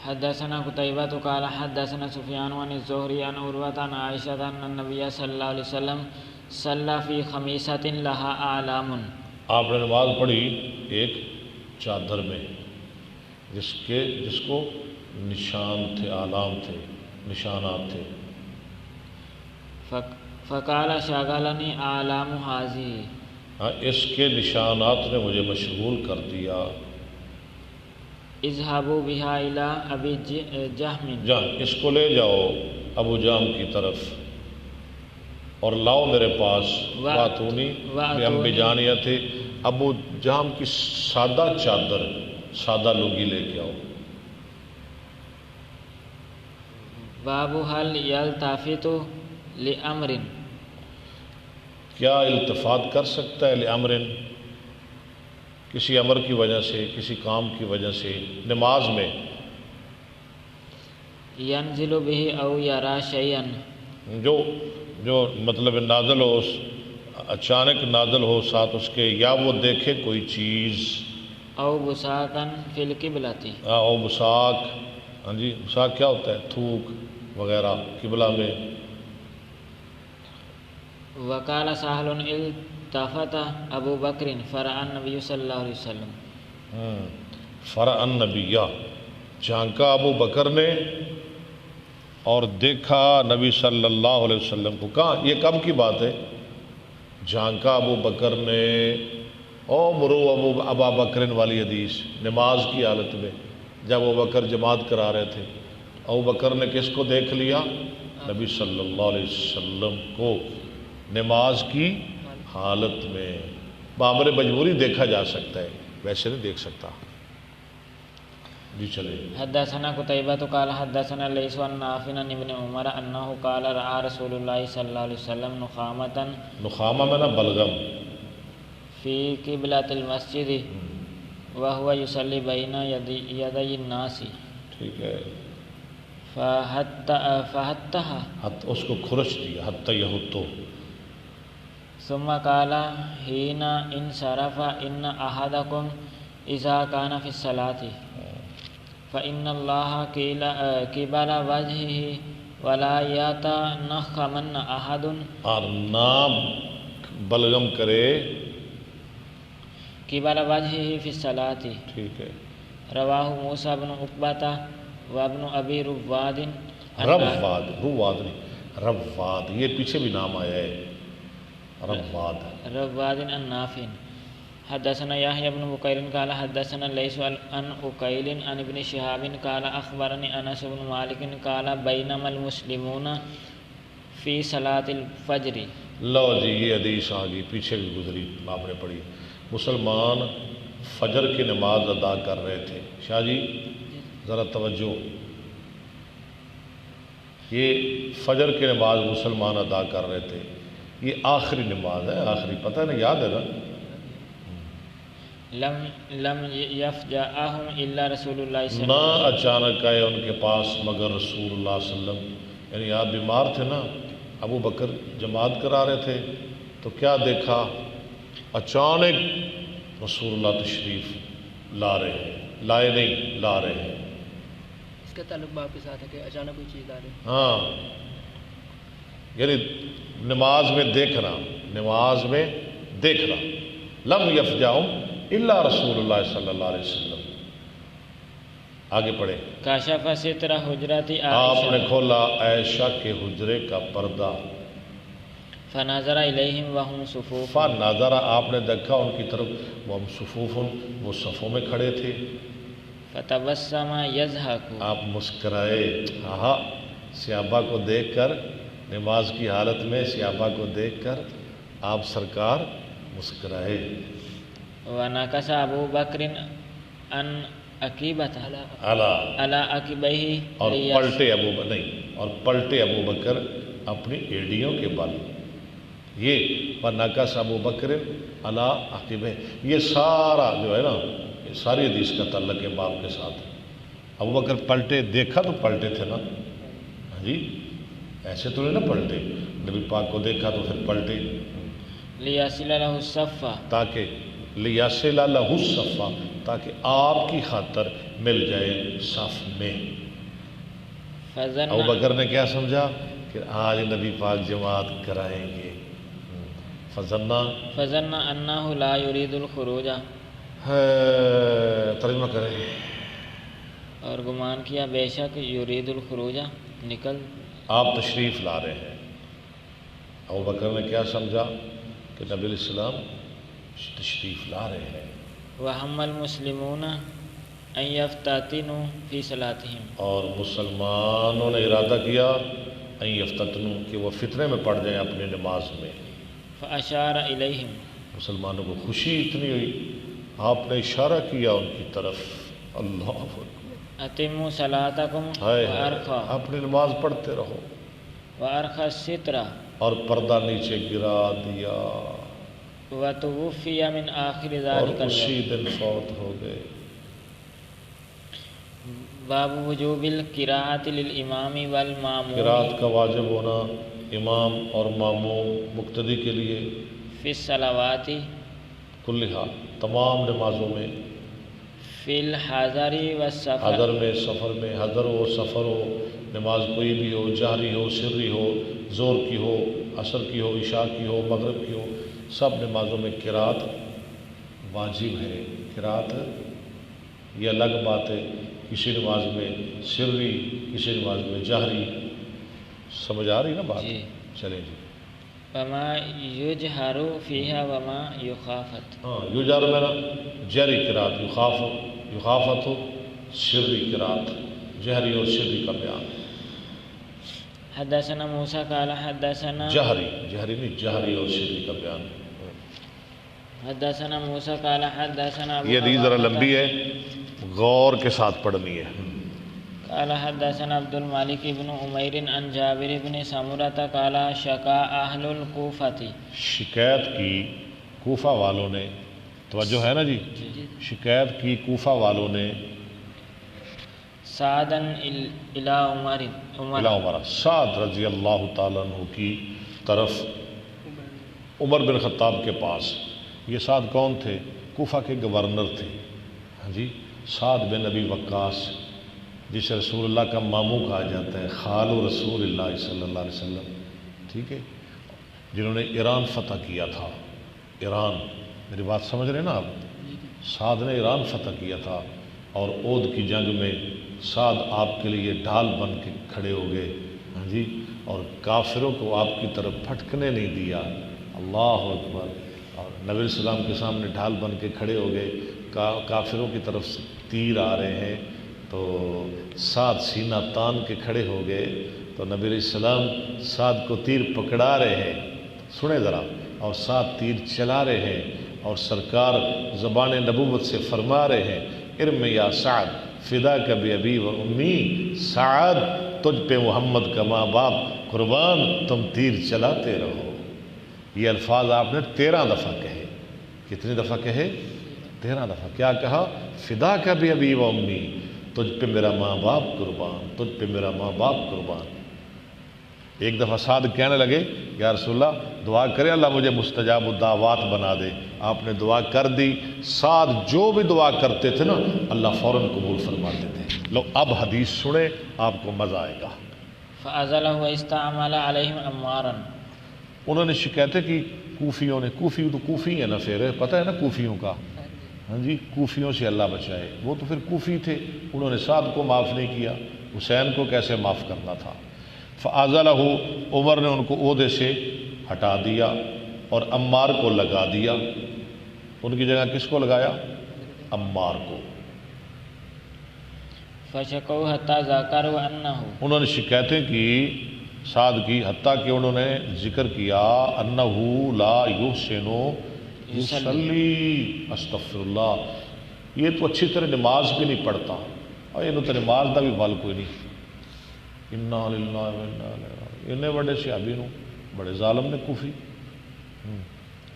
[SPEAKER 3] حدثنا قتيبة قال حدثنا سفيان عن الزهري عن عروة عن عائشة أن النبي صلى الله عليه وسلم صلى في خميسة لها أعلام،
[SPEAKER 1] آپ نے نماز پڑھی ایک چادر میں، جس کو نشان تھے، علام تھے، نشانات تھے۔
[SPEAKER 3] فقال شغلنی اعلام حاضی،
[SPEAKER 1] ہاں، اس کے نشانات نے مجھے مشغول کر دیا۔
[SPEAKER 3] اذهبوا بها الى ابی جہم،
[SPEAKER 1] جہاں اس کو لے جاؤ ابو جام کی طرف اور لاؤ میرے پاس، واتونی بانبجانیت، ابو جام کی سادہ چادر، سادہ لنگی لے کے آؤ۔
[SPEAKER 3] باب هل یلتفت لامر،
[SPEAKER 1] کیا التفات کر سکتا ہے لامر، کسی امر کی وجہ سے، کسی کام کی وجہ سے نماز میں؟
[SPEAKER 3] ینزل به او یرا شیئا،
[SPEAKER 1] جو مطلب نازل ہو، اچانک نازل ہو ساتھ اس کے، یا وہ دیکھے کوئی چیز،
[SPEAKER 3] او بصاقا فی القبلۃ،
[SPEAKER 1] او بساک، ہاں جی، بساک کیا ہوتا ہے؟ تھوک وغیرہ قبلہ میں۔
[SPEAKER 3] وقال سہل التفت ابو بکر فرأى النبی صلی اللہ علیہ وسلم،
[SPEAKER 1] فرأى النبی، جھانکا ابو بکر نے اور دیکھا نبی صلی اللہ علیہ وسلم کو۔ کہاں؟ یہ کب کی بات ہے؟ جھانکا ابو بکر نے، او مرو ابا بکر والی حدیث، نماز کی حالت میں جب ابو بکر جماعت کرا رہے تھے، ابو بکر نے کس کو دیکھ لیا؟ نبی صلی اللہ علیہ وسلم کو نماز کی حالت میں۔ بامر مجبوری دیکھا جا سکتا ہے، ویسے نہیں دیکھ سکتا۔ جی چلے۔
[SPEAKER 3] حدثنا قتیبہ قال حدثنا لیث عن نافع عن ابن عمر انہ قال رأى رسول اللہ صلی اللہ علیہ وسلم نخامۃ،
[SPEAKER 1] نخامہ میں نا بلغم،
[SPEAKER 3] فی قبلۃ المسجد وهو يصلي بین یدی الناس،
[SPEAKER 1] ٹھیک ہے،
[SPEAKER 3] فحتها،
[SPEAKER 1] اس کو کھرچ دیا، حتی یہتو۔
[SPEAKER 3] ثم قال حين انصرف ان احدكم اذا كان في الصلاة فإن الله قبل وجهه ولا يتنخمن احد،
[SPEAKER 1] اور نہ بلغم کرے
[SPEAKER 3] قبل وجهه في الصلاة،
[SPEAKER 1] ٹھیک ہے۔
[SPEAKER 3] رواہ موسیٰ بن عقبہ وابن ابی رواد،
[SPEAKER 1] رواد نہیں، رواد، یہ پیچھے بھی نام آیا ہے،
[SPEAKER 3] رواد عن نافع۔ حدثنا یحییٰ بن بکیر قال حدثنا لیث عن عقیل عن ابن شہاب قال اخبرنی انس بن مالک قال بینما المسلمون فی صلاة الفجر۔
[SPEAKER 1] لو جی، یہ حدیث آگئی، پیچھے بھی گزری، آپ نے پڑھی۔ مسلمان فجر کی نماز ادا کر رہے تھے۔ شاہ جی ذرا توجہ، یہ فجر کی نماز مسلمان ادا کر رہے تھے، یہ آخری نماز ہے، آخری، پتہ ہے نا، یاد ہے نا؟
[SPEAKER 3] لم یفجأہم الا رسول اللہ صلی
[SPEAKER 1] نہ
[SPEAKER 3] اللہ علیہ
[SPEAKER 1] اچانک آئے ان کے پاس مگر رسول اللہ صلی اللہ علیہ وسلم، یعنی آپ بیمار تھے نا، ابو بکر جماعت کرا رہے تھے، تو کیا دیکھا؟ اچانک رسول اللہ تشریف لا رہے ہیں، لائے نہیں، لا رہے ہیں۔
[SPEAKER 2] اس کا تعلق باپ کے ساتھ ہے کہ اچانک کوئی چیز لا رہے ہیں۔
[SPEAKER 1] ہاں، یعنی نماز میں دیکھنا، نماز میں دیکھنا۔ لم یفجعہم الا رسول اللہ صلی اللہ علیہ وسلم۔ آگے پڑھے۔
[SPEAKER 3] کاشف ستر حجرت
[SPEAKER 1] آپ نے
[SPEAKER 3] عائشہ
[SPEAKER 1] کھولا عائشہ کے حجرے کا پردہ،
[SPEAKER 3] فنظر الیہم وہم صفوف،
[SPEAKER 1] فنظر، آپ نے دیکھا ان کی طرف، وہ صفوف، وہ صفوں میں کھڑے تھے،
[SPEAKER 3] فتبسم یضحک،
[SPEAKER 1] آپ مسکرائے، ہاں، صحابہ کو دیکھ کر، نماز کی حالت میں صحابہ کو دیکھ کر آپ سرکار مسکرائے۔
[SPEAKER 3] ونکس ابو بکر ان عقیبۃ علی عقبیہ،
[SPEAKER 1] اور پلٹے ابو بکر، نہیں، اور پلٹے ابو بکر اپنی ایڑیوں کے بل، یہ ونکس ابو بکر علی عقبیہ، یہ سارا جو ہے نا، یہ ساری حدیث کا تعلق ہے باپ کے ساتھ۔ ابو بکر پلٹے، دیکھا تو پلٹے تھے نا، ہاں جی، ایسے تو نہیں نا پلٹے، نبی پاک کو دیکھا تو پھر پلٹے،
[SPEAKER 3] لیصل لہ الصف،
[SPEAKER 1] تاکہ لیصل لہ الصف، تاکہ آپ کی خاطر مل جائے صف میں۔ ابو بکر نے کیا سمجھا کہ آج نبی پاک جماعت کرائیں گے، فظن
[SPEAKER 3] انہ لا یرید الخروج،
[SPEAKER 1] ترجمہ کریں.
[SPEAKER 3] اور گمان کیا بے شک یرید الخروج نکل
[SPEAKER 1] آپ تشریف لا رہے ہیں. ابو بکر نے کیا سمجھا کہ نبی علیہ السلام تشریف لا رہے ہیں.
[SPEAKER 3] وہم المسلمون ان یفتتنوا فی صلاتہم،
[SPEAKER 1] اور مسلمانوں نے ارادہ کیا ان یفتتنوا کہ وہ فتنے میں پڑ جائیں اپنی نماز میں.
[SPEAKER 3] فاشار الیہم،
[SPEAKER 1] مسلمانوں کو خوشی اتنی ہوئی آپ نے اشارہ کیا ان کی طرف. اللہ اکبر.
[SPEAKER 3] اتموا صلاتکم
[SPEAKER 1] ہائے
[SPEAKER 3] وارفع
[SPEAKER 1] اپنی نماز پڑھتے رہو
[SPEAKER 3] وارخى الستر
[SPEAKER 1] اور پردہ نیچے گرا دیا
[SPEAKER 3] وتوفی من آخر
[SPEAKER 1] اور
[SPEAKER 3] ذلك
[SPEAKER 1] اسی
[SPEAKER 3] اليوم.
[SPEAKER 1] دن فوت ہو گئے.
[SPEAKER 3] باب وجوب القراءۃ للامام والماموم
[SPEAKER 1] قرات کا واجب ہونا امام اور ماموم مقتدی کے لیے
[SPEAKER 3] فی الصلوات
[SPEAKER 1] کلھا تمام نمازوں میں،
[SPEAKER 3] فی الحضر والسفر،
[SPEAKER 1] حضر میں سفر میں. حضر ہو سفر ہو نماز کوئی بھی ہو، جہری ہو سری ہو، زور کی ہو عصر کی ہو عشاء کی ہو مغرب کی ہو، سب نمازوں میں قرات واجب ہے. قرات یہ الگ بات ہے، کسی نماز میں سری کسی نماز میں جہری. سمجھ آ رہی نا بات؟
[SPEAKER 3] جی.
[SPEAKER 1] چلیں جی.
[SPEAKER 3] وما یجہر فیہا وما یخافت.
[SPEAKER 1] ہاں یجار میں نا جہری قرات، یخافت ہو سری قرات، جہری اور سری کا بیان.
[SPEAKER 3] حدثنا موسیٰ قال حدثنا
[SPEAKER 1] جہری نہیں جہری اور سری کا بیان.
[SPEAKER 3] حدثنا موسیٰ قال حدثنا ابو
[SPEAKER 1] یہ حدیث ذرا
[SPEAKER 3] عوانہ
[SPEAKER 1] لمبی ہے، غور کے ساتھ پڑھنی ہے.
[SPEAKER 3] قال حدثنا عبد المالک بن عمیر عن جابر بن سمرۃ قال شکا اہل الکوفۃ.
[SPEAKER 1] شکایت کی کوفہ والوں نے، توجہ ہے نا جی، شکایت کی کوفہ والوں نے
[SPEAKER 3] سعدا الی عمر
[SPEAKER 1] الی عمر، سعد رضی اللہ تعالیٰ عنہ کی طرف عمر بن خطاب کے پاس. یہ سعد کون تھے؟ کوفہ کے گورنر تھے. ہاں جی، سعد بن ابی وقاص جسے رسول اللہ کا ماموں کہا جاتا ہے، خالو رسول اللہ صلی اللہ علیہ وسلم. ٹھیک ہے، جنہوں نے ایران فتح کیا تھا. ایران، میری بات سمجھ رہے ہیں نا آپ؟ سعد نے ایران فتح کیا تھا اور عود کی جنگ میں سعد آپ کے لیے ڈھال بن کے کھڑے ہو گئے. ہاں جی، اور کافروں کو آپ کی طرف پھٹکنے نہیں دیا. اللہ اکبر. اور نبی علیہ السلام کے سامنے ڈھال بن کے کھڑے ہو گئے، کافروں کی طرف سے تیر آ رہے ہیں تو سعد سینہ تان کے کھڑے ہو گئے. تو نبی علیہ السلام سعد کو تیر پکڑا رہے ہیں، سنیں ذرا، اور سعد تیر چلا رہے ہیں اور سرکار زبان نبوت سے فرما رہے ہیں ارم یا سعد فدا کا بی ابی و امی. سعد تجھ پہ محمد کا ماں باپ قربان، تم تیر چلاتے رہو. یہ الفاظ آپ نے 13 دفعہ کہے. کتنی دفعہ کہے؟ 13 دفعہ. کیا کہا؟ فدا کا بی ابی و امی، تجھ پہ میرا ماں باپ قربان، تجھ پہ میرا ماں باپ قربان. ایک دفعہ سعد کہنے لگے یا رسول اللہ دعا کرے اللہ مجھے مستجاب الدعوات بنا دے. آپ نے دعا کر دی. سعد جو بھی دعا کرتے تھے نا اللہ فوراً قبول فرماتے تھے. لو اب حدیث سنیں آپ کو مزہ آئے گا.
[SPEAKER 3] فأزلہ واستعمل علیہم عمارا.
[SPEAKER 1] انہوں نے شکایتیں کی کوفیوں نے. کوفی تو کوفی ہے نا، پھر پتہ ہے نا کوفیوں کا. ہاں جی، کوفیوں سے اللہ بچائے. وہ تو پھر کوفی تھے، انہوں نے سعد کو معاف نہیں کیا، حسین کو کیسے معاف کرنا تھا. فأزلہ، عمر نے ان کو عہدے سے ہٹا دیا اور عمار کو لگا دیا. ان کی جگہ کس کو لگایا؟ عمار کو.
[SPEAKER 3] فشکوا حتی ذکروا انہ،
[SPEAKER 1] انہوں نے شکایتیں کی سعد کی، حتیٰ کہ انہوں نے ذکر کیا انہ لا یحسن یصلی. استغفر اللہ، یہ تو اچھی طرح نماز بھی نہیں پڑھتا، اور یہ تو نماز دا بھی بل کوئی نہیں. انا للہ و انا الیہ راجعون. انہیں بڑے صحابی نو بڑے ظالم نے کوفی.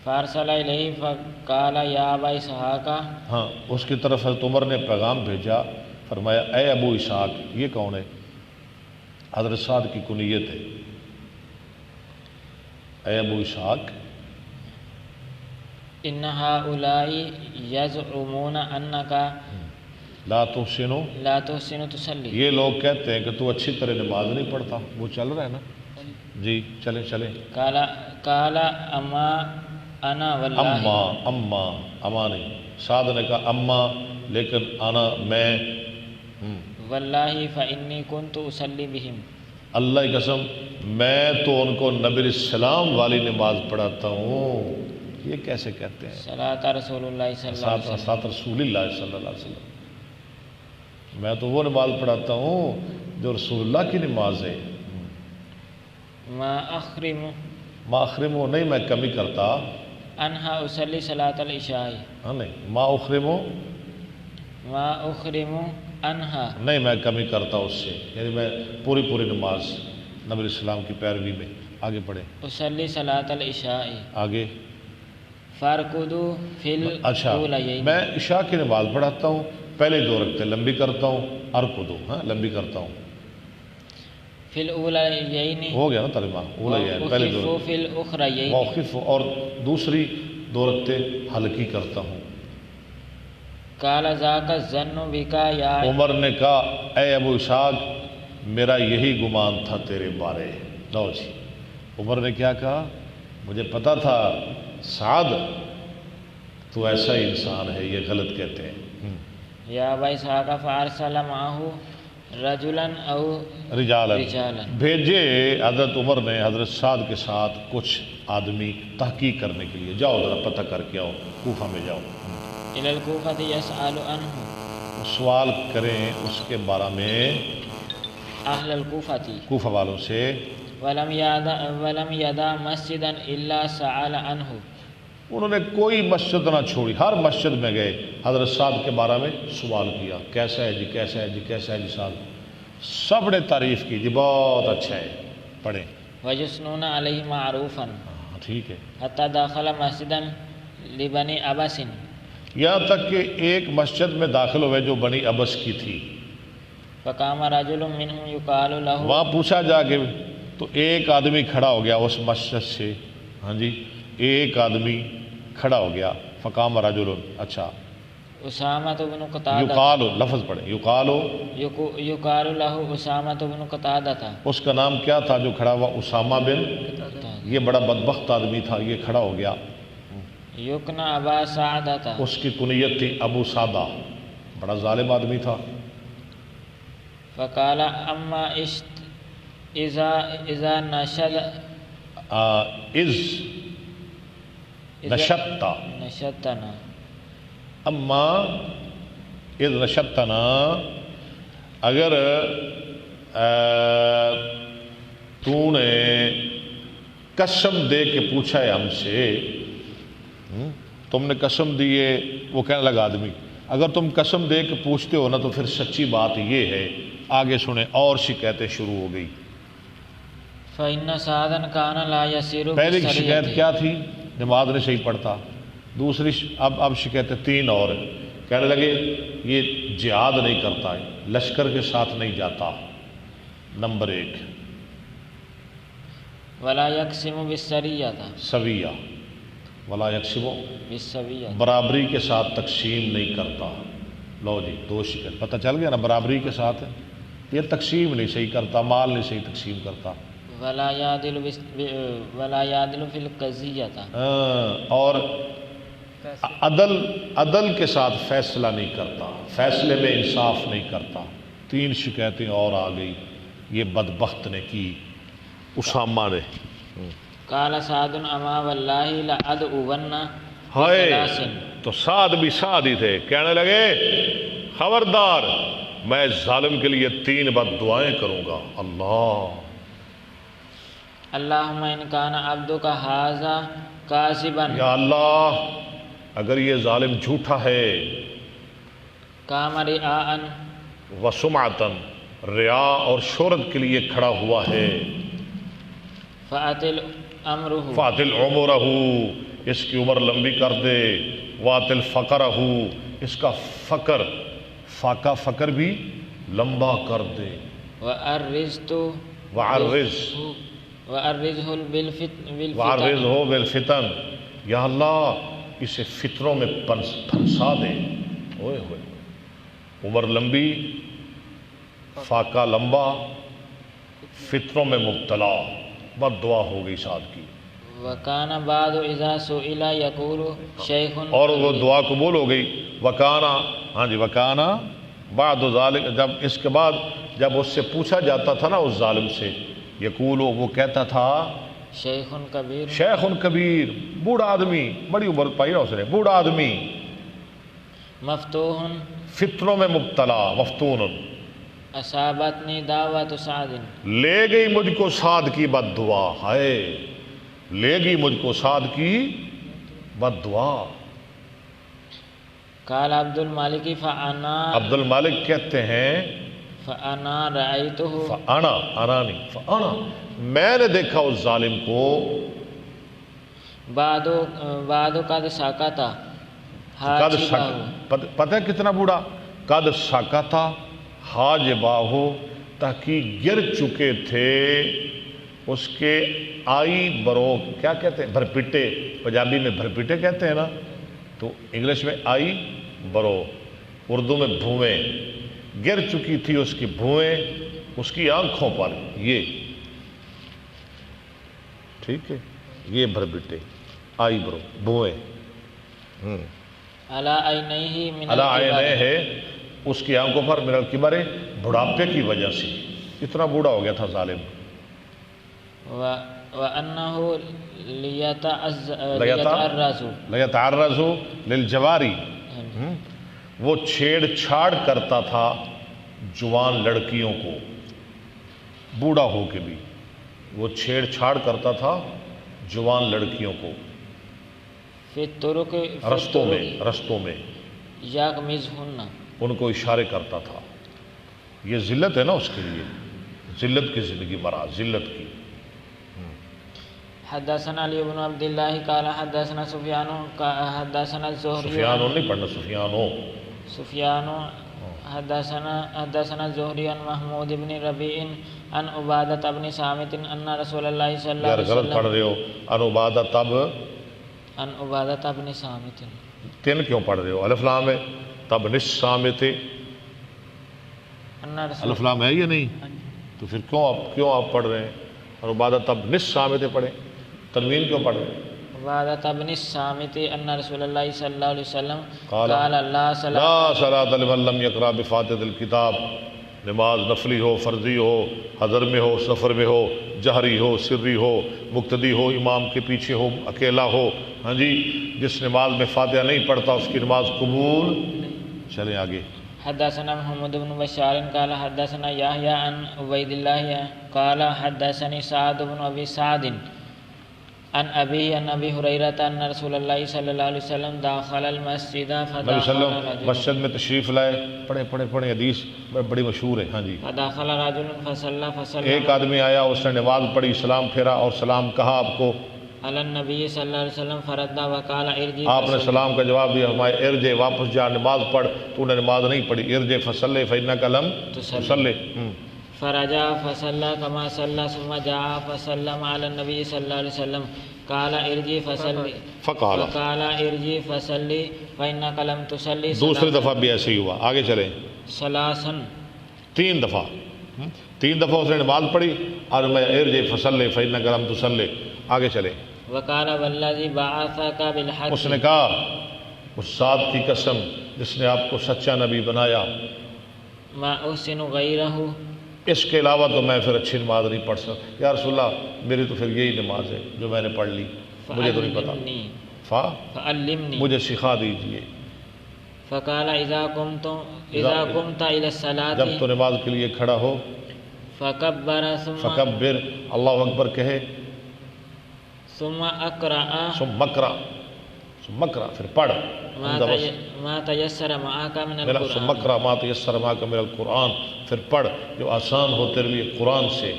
[SPEAKER 3] فارسل الیہ فقال یا ابا اسحاق.
[SPEAKER 1] ہاں، اس کی طرف حضرت عمر نے پیغام بھیجا، فرمایا اے ابو اسحاق. یہ کون ہے؟ حضرت سعد کی کنیت ہے. اے ابو اسحاق،
[SPEAKER 3] ان ہؤلاء یزعمون انک
[SPEAKER 1] لا تحسن،
[SPEAKER 3] لا تحسن تصلی.
[SPEAKER 1] یہ لوگ کہتے ہیں کہ تو اچھی طرح نماز نہیں پڑھتا. وہ چل رہا ہے نا جی، چلیں چلیں.
[SPEAKER 3] قال اما انا واللہ،
[SPEAKER 1] اما نہیں، سعد نے کہا اما لیکن انا میں
[SPEAKER 3] واللہ فإنی کنت اصلی بہم،
[SPEAKER 1] اللہ کی قسم میں تو ان کو نبی علیہ السلام والی نماز پڑھاتا ہوں. یہ کیسے کہتے ہیں؟
[SPEAKER 3] صلاۃ رسول اللہ صلی اللہ علیہ وسلم،
[SPEAKER 1] ساتھ رسول اللہ صلی اللہ علیہ وسلم. میں تو وہ نماز پڑھاتا ہوں جو رسول اللہ کی نماز ہے.
[SPEAKER 3] ما اخرم
[SPEAKER 1] ما اخرم نہیں میں کمی کرتا،
[SPEAKER 3] انہا اصلی صلاۃ العشاء،
[SPEAKER 1] ہاں نہیں ما اخرم
[SPEAKER 3] ما اخرم انہا،
[SPEAKER 1] نہیں میں کمی کرتا اس سے، یعنی میں پوری نماز نبی علیہ السلام کی پیروی میں. آگے پڑھیں.
[SPEAKER 3] اصلی صلاۃ العشاء
[SPEAKER 1] آگے
[SPEAKER 3] فارکدو فی
[SPEAKER 1] اچھا
[SPEAKER 3] الاولیین،
[SPEAKER 1] میں عشاء کی نماز پڑھاتا ہوں، پہلے 2 رکعتیں لمبی کرتا ہوں، ارکدو ہاں لمبی کرتا ہوں.
[SPEAKER 3] فی الاولیین
[SPEAKER 1] ہو گیا نا ترجمہ. اولا یہ پہلے 2
[SPEAKER 3] وأخف فی الاخریین،
[SPEAKER 1] موقف اور دوسری 2 رکعتیں ہلکی کرتا ہوں.
[SPEAKER 3] قال ذاک الظن بک یا
[SPEAKER 1] عمر نے کہا اے ابو اسحاق میرا یہی گمان تھا تیرے بارے. لو جی عمر نے کیا کہا؟ مجھے پتا تھا سعد تو ایسا ہی انسان ہے، یہ غلط کہتے ہیں.
[SPEAKER 3] یا ابا اسحاق فارسل معه رجلا او
[SPEAKER 1] رجالا
[SPEAKER 3] رجالا،
[SPEAKER 1] بھیجے حضرت عمر نے حضرت سعد کے ساتھ کچھ آدمی تحقیق کرنے کے لیے. جاؤ ذرا پتہ کر کے آؤ، کوفہ میں جاؤ،
[SPEAKER 3] الی الکوفۃ یسأل عنہ،
[SPEAKER 1] سوال کریں اس کے بارے میں
[SPEAKER 3] اہل الکوفۃ،
[SPEAKER 1] کوفہ والوں سے.
[SPEAKER 3] ولم یدع مسجدا الا سأل عنہ،
[SPEAKER 1] انہوں نے کوئی مسجد نہ چھوڑی، ہر مسجد میں گئے حضرت سعد کے بارے میں سوال کیا. کیسا ہے جی، کیسا ہے جی، کیسا ہے جی سعد؟ سب نے تعریف کی جی بہت اچھا ہے. پڑھیں.
[SPEAKER 3] ویثنون علیہ معروفا
[SPEAKER 1] ہاں ٹھیک ہے.
[SPEAKER 3] حتی دخل مسجدا لبنی ابس،
[SPEAKER 1] یہاں تک کہ ایک مسجد میں داخل ہوئے جو بنی ابس کی تھی.
[SPEAKER 3] فقام رجل منهم یقال له،
[SPEAKER 1] وہاں پوچھا جا کے تو ایک آدمی کھڑا ہو گیا اس مسجد سے. ہاں جی ایک آدمی کھڑا ہو گیا. فقام رجل، اچھا
[SPEAKER 3] اسامہ بن قتادہ،
[SPEAKER 1] یقال لفظ پڑھیں یقال،
[SPEAKER 3] یقال له اسامہ بن قتادہ تھا،
[SPEAKER 1] اس کا نام کیا تھا جو کھڑا ہوا؟ اسامہ بن. یہ بڑا بدبخت آدمی تھا، یہ کھڑا ہو گیا.
[SPEAKER 3] یکنا ابا سعدہ تھا،
[SPEAKER 1] اس کی کنیت تھی ابو سعدہ، بڑا ظالم آدمی تھا.
[SPEAKER 3] فقال اما اذا نشد
[SPEAKER 1] از نشتا
[SPEAKER 3] نشدتنا،
[SPEAKER 1] اما اذ نشتنا، اگر تو نے قسم دے کے پوچھا ہے ہم سے، تم نے قسم دی ہے. وہ کہنے لگا آدمی اگر تم قسم دے کے پوچھتے ہو نا تو پھر سچی بات یہ ہے. آگے سنیں اور شکایتیں شروع ہو گئی.
[SPEAKER 3] فإن سعدا كان لا يسير
[SPEAKER 1] پہلی
[SPEAKER 3] بالسرية،
[SPEAKER 1] شکایت کیا تھی؟ نماز نہیں صحیح پڑھتا. دوسری اب شکایتیں 3 اور کہنے لگے یہ جہاد نہیں کرتا ہے، لشکر کے ساتھ نہیں جاتا. نمبر 1
[SPEAKER 3] ولا يقسم بالسرية،
[SPEAKER 1] سویہ، ولا یقسم
[SPEAKER 3] بالسوية،
[SPEAKER 1] برابری کے ساتھ تقسیم نہیں کرتا. لو جی 2 شکایت پتہ چل گیا نا. برابری کے ساتھ یہ تقسیم نہیں صحیح کرتا، مال نہیں صحیح تقسیم کرتا.
[SPEAKER 3] ولا يعدل في القضية،
[SPEAKER 1] اور عدل کے ساتھ فیصلہ نہیں کرتا، فیصلے میں انصاف نہیں کرتا. 3 شکایتیں اور آ گئی یہ بدبخت نے کی اسامہ نے.
[SPEAKER 3] قال سعد اما والله لأدعون
[SPEAKER 1] ہائے
[SPEAKER 3] بثلاث،
[SPEAKER 1] تو سعد بھی سعد ہی تھے، کہنے لگے خبردار میں اس ظالم کے لیے 3 بد دعائیں کروں گا. اللہ
[SPEAKER 3] اللهم ان كان عبدك هذا كاذبا،
[SPEAKER 1] یا اللہ اگر یہ ظالم جھوٹا ہے،
[SPEAKER 3] قام رئاء،
[SPEAKER 1] وسمعتن ریا اور شہرت کے لیے کھڑا ہوا ہے،
[SPEAKER 3] فأتل امره،
[SPEAKER 1] فاتل عمرہ اس کی عمر لمبی کر دے، واتل فقرہ اس کا فقر، فاقہ فقر بھی لمبا کر دے،
[SPEAKER 3] وعرضه بالفتن،
[SPEAKER 1] وعرضہ بالفتن یا اللہ اسے فتنوں میں پھنسا دے. اوئے ہوئے عمر لمبی، فاقہ لمبا، فتنوں میں مبتلا. بد دعا ہو گئی سعد کی.
[SPEAKER 3] وکان بعد اذا سئل یقول شیخ،
[SPEAKER 1] اور وہ دعا قبول ہو گئی. وکانا، ہاں جی، وکانا بعد ذالک، جب اس کے بعد جب اس سے پوچھا جاتا تھا نا اس ظالم سے، یقول وہ کہتا تھا
[SPEAKER 3] شیخ کبیر،
[SPEAKER 1] شیخ کبیر، بوڑھا آدمی، بڑی عمر پائی نا اس نے، بوڑھا آدمی،
[SPEAKER 3] مفتوح
[SPEAKER 1] فتنوں میں مبتلا، مفتون،
[SPEAKER 3] اصابتنی دعوت سعد،
[SPEAKER 1] لے گئی مجھ کو سعد کی بد دعا، ہائے لے گئی مجھ کو سعد کی بد دعا.
[SPEAKER 3] قال عبد المالک فانا،
[SPEAKER 1] عبد المالک کہتے ہیں
[SPEAKER 3] فانا رأیتہ،
[SPEAKER 1] فانا، انا نہیں، فانا، میں نے دیکھا اس ظالم کو،
[SPEAKER 3] بعد قد سکت
[SPEAKER 1] قد
[SPEAKER 3] حاجبہ،
[SPEAKER 1] پتہ ہے کتنا بوڑھا، قد سکت حاجبہ، تحقیق گر چکے تھے اس کے آئی برو، کیا کہتے ہیں، بھرپٹے، پنجابی میں بھرپٹے کہتے ہیں نا، تو انگلش میں آئی برو، اردو میں بھویں، گر چکی تھی اس کی بھویں اس کی آنکھوں پر، یہ ٹھیک ہے، یہ بھرپٹے، آئی برو، بھویں،
[SPEAKER 3] علی عینیہ من
[SPEAKER 1] علی
[SPEAKER 3] الکبر،
[SPEAKER 1] عینیہ ہے اس کی آنکھوں پر، من الکبر، بڑھاپے کی وجہ سے، اتنا بوڑھا ہو گیا تھا ظالم.
[SPEAKER 3] وَأَنَّهُ لِيَتَعَرَّضُ،
[SPEAKER 1] لیتعرض للجواری، وہ چھیڑ چھاڑ کرتا تھا جوان لڑکیوں کو، بوڑھا ہو کے بھی وہ چھیڑ چھاڑ کرتا تھا جوان لڑکیوں کو،
[SPEAKER 3] فی الطرق،
[SPEAKER 1] رستوں میں
[SPEAKER 3] یغمزہن،
[SPEAKER 1] ان کو اشارے کرتا تھا. یہ ذلت ہے نا اس کے لیے، ذلت کی زندگی مرا، ذلت کی.
[SPEAKER 3] حدثنا علی بن عبد اللہ قال حدثنا سفیان حدثنا الزہری،
[SPEAKER 1] سفیانوں نہیں پڑھنا، سفیانوں،
[SPEAKER 3] سفیان حدثنا الزہری عن محمود بن ربیع عن عبادۃ بن صامت ان رسول اللہ صلی اللہ
[SPEAKER 1] یار
[SPEAKER 3] علیہ
[SPEAKER 1] غلط پڑھ
[SPEAKER 3] وسلم،
[SPEAKER 1] رہے ہو، انوبادہ تب،
[SPEAKER 3] عن عبادۃ بن صامت،
[SPEAKER 1] تین کیوں پڑھ رہے ہو، الف لام ہے، تب نسامت،
[SPEAKER 3] ان رسول،
[SPEAKER 1] الف لام ہے یا نہیں، تو پھر کیوں آپ پڑھ رہے ہیں، انوبادہ تب نسامت پڑھیں، تنوین کیوں پڑھ رہے ہیں.
[SPEAKER 3] عبادۃ بن الصامت ان رسول اللہ صلی اللہ علیہ وسلم
[SPEAKER 1] قال
[SPEAKER 3] قال لا
[SPEAKER 1] لا صلاۃ لمن لم یقرأ بفاتحۃ الکتاب، نماز نفلی ہو، فرضی ہو، حضر میں ہو، سفر میں ہو، جہری ہو، سری ہو، مقتدی ہو، امام کے پیچھے ہو، اکیلا ہو، ہاں جی، جس نماز میں فاتحہ نہیں پڑھتا اس کی نماز قبول. چلیں آگے.
[SPEAKER 3] حدثنا محمد بن بشار قال حدثنا یحیی عن عبید اللہ قال حدثنی سعد بن ابی سعد عن ابی عن ابی ہریرہ ان رسول اللہ صلی اللہ علیہ وسلم دخل المسجد
[SPEAKER 1] نبی صلی اللہ علیہ وسلم
[SPEAKER 3] فدخل
[SPEAKER 1] مسجد میں تشریف لائے، پڑھیں حدیث بڑی مشہور ہے. ہاں جی.
[SPEAKER 3] فدخل رجل فصلى
[SPEAKER 1] ایک آدمی آیا، اس نے نماز پڑھی، سلام پھیرا اور سلام کہا آپ کو،
[SPEAKER 3] علی النبی صلی اللہ علیہ وسلم فرد وقال ارجع،
[SPEAKER 1] آپ نے سلام کا جواب دیا، ہمارے ارجع، واپس جا، نماز پڑھ، تو نے نماز نہیں پڑھی، ارجع فصلی فإنک لم تصلی.
[SPEAKER 3] فرجع فصلى كما صلى ثم جاء فسلم على النبي صلى الله عليه وسلم قال ارجع فصلي
[SPEAKER 1] فقال
[SPEAKER 3] ارجع فصلي فإنك لم تصلي.
[SPEAKER 1] دوسری دفعہ بھی ایسے ہی ہوا. آگے چلیں.
[SPEAKER 3] ثلاثا،
[SPEAKER 1] تین دفعہ اس نے نماز پڑھی اور میں ارجع فصلی فإنک لم تصلی. آگے چلیں.
[SPEAKER 3] وقال والذي بعثك بالحق،
[SPEAKER 1] اس نے کہا اس ذات کی قسم جس نے آپ کو سچا نبی بنایا،
[SPEAKER 3] ما احسن غیرہ،
[SPEAKER 1] اس کے علاوہ تو میں پھر اچھی نماز نہیں پڑھ سکتا. یا رسول اللہ میری تو پھر یہی نماز ہے جو میں نے پڑھ لی، مجھے تو نہیں پتا،
[SPEAKER 3] فعلمنی،
[SPEAKER 1] مجھے سکھا دیجئے.
[SPEAKER 3] فقال اذا قمت الى الصلاة،
[SPEAKER 1] جب تو نماز کے لیے کھڑا ہو،
[SPEAKER 3] فکبر
[SPEAKER 1] فکبر، اللہ اکبر کہے،
[SPEAKER 3] ثم اقرأ
[SPEAKER 1] ثم اقرأ، پھر پڑھ،
[SPEAKER 3] ما تيسر معك من
[SPEAKER 1] ثم
[SPEAKER 3] القرآن،
[SPEAKER 1] اقرأ ما تيسر معك من القرآن، پھر پڑھ جو آسان ہو تیرے لیے قرآن سے.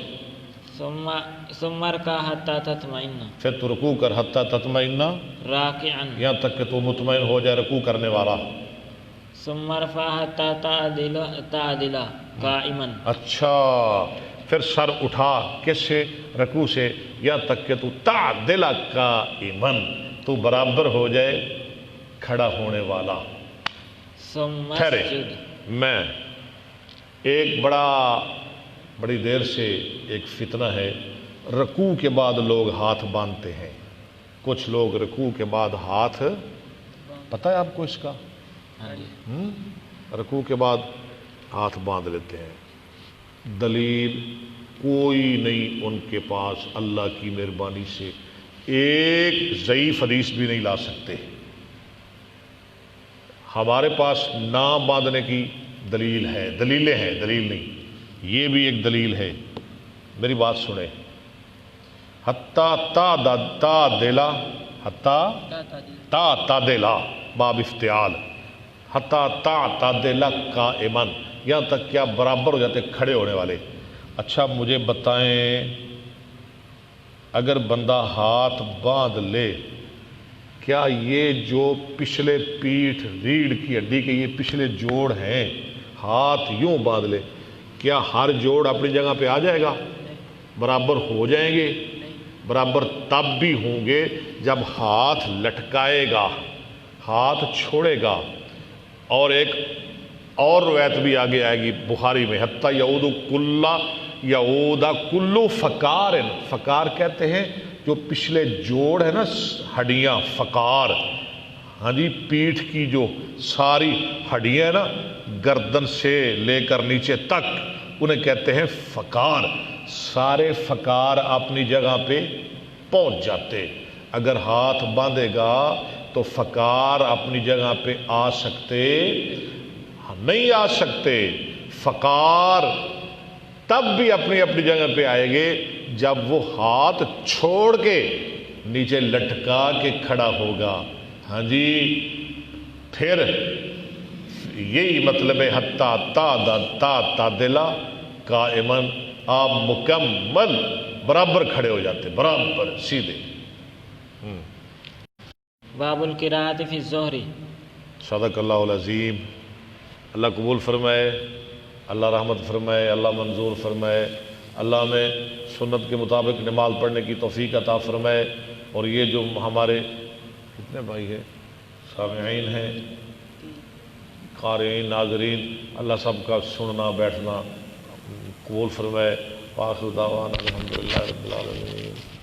[SPEAKER 3] ثم اركع حتى تطمئن
[SPEAKER 1] پھر تو رکوع کر حتی تطمئن،
[SPEAKER 3] راکعا،
[SPEAKER 1] یہاں تک کہ تو مطمئن ہو جائے رکوع کرنے والا.
[SPEAKER 3] ثم ارفع حتى تعدل قائما،
[SPEAKER 1] اچھا، پھر سر اٹھا کس سے؟ رکوع سے، یہاں تک کہ تو تعدل قائما، تو برابر ہو جائے کھڑا ہونے والا.
[SPEAKER 3] ثم
[SPEAKER 1] ٹھہرے،
[SPEAKER 3] اسجد،
[SPEAKER 1] میں ایک بڑی دیر سے ایک فتنہ ہے، رکوع کے بعد لوگ ہاتھ باندھتے ہیں. کچھ لوگ رکوع کے بعد ہاتھ، پتہ ہے آپ کو اس کا؟
[SPEAKER 3] ہاں جی
[SPEAKER 1] رکوع کے بعد ہاتھ باندھ لیتے ہیں، دلیل کوئی نہیں ان کے پاس، اللہ کی مہربانی سے ایک ضعیف حدیث بھی نہیں لا سکتے۔ ہمارے پاس نہ باندھنے کی دلیل ہے، دلیلیں ہیں، دلیل نہیں، یہ بھی ایک دلیل ہے۔ میری بات سنیں، حتیٰ تا دیلا، حتیٰ تا دیلا باب افتعال، حتیٰ تا دیلا قائمن، یہاں تک کیا برابر ہو جاتے کھڑے ہونے والے۔ اچھا مجھے بتائیں، اگر بندہ ہاتھ باندھ لے، کیا یہ جو پچھلے پیٹھ ریڑھ کی ہڈی کے یہ پچھلے جوڑ ہیں، ہاتھ یوں باندھ لے، کیا ہر جوڑ اپنی جگہ پہ آ جائے گا؟ برابر ہو جائیں گے؟ برابر تب بھی ہوں گے جب ہاتھ لٹکائے گا، ہاتھ چھوڑے گا۔ اور ایک اور روایت بھی آگے آئے گی بخاری میں، حتیٰ یعود کلو فقار، فقار کہتے ہیں جو پچھلے جوڑ ہے نا، ہڈیاں، فقار، ہاں جی، پیٹھ کی جو ساری ہڈیاں ہیں نا، گردن سے لے کر نیچے تک، انہیں کہتے ہیں فقار۔ سارے فقار اپنی جگہ پہ پہنچ جاتے۔ اگر ہاتھ باندھے گا تو فقار اپنی جگہ پہ آ سکتے نہیں، آ سکتے۔ فقار تب بھی اپنی اپنی جگہ پہ آئے گے جب وہ ہاتھ چھوڑ کے نیچے لٹکا کے کھڑا ہوگا، ہاں جی۔ پھر یہی مطلب ہے حتیٰ تا دلا قائمن، آپ مکمل برابر کھڑے ہو جاتے، برابر سیدھے۔
[SPEAKER 3] باب القراءۃ فی الظہر۔
[SPEAKER 1] صدق اللہ العظیم۔ اللہ قبول فرمائے، اللہ رحمت فرمائے، اللہ منظور فرمائے، اللہ ہمیں سنت کے مطابق نماز پڑھنے کی توفیق عطا فرمائے۔ اور یہ جو ہمارے کتنے بھائی ہیں، سامعین ہیں، قارئین، ناظرین، اللہ سب کا سننا بیٹھنا قبول فرمائے۔ وآخر دعوانا الحمدللہ رب العالمین۔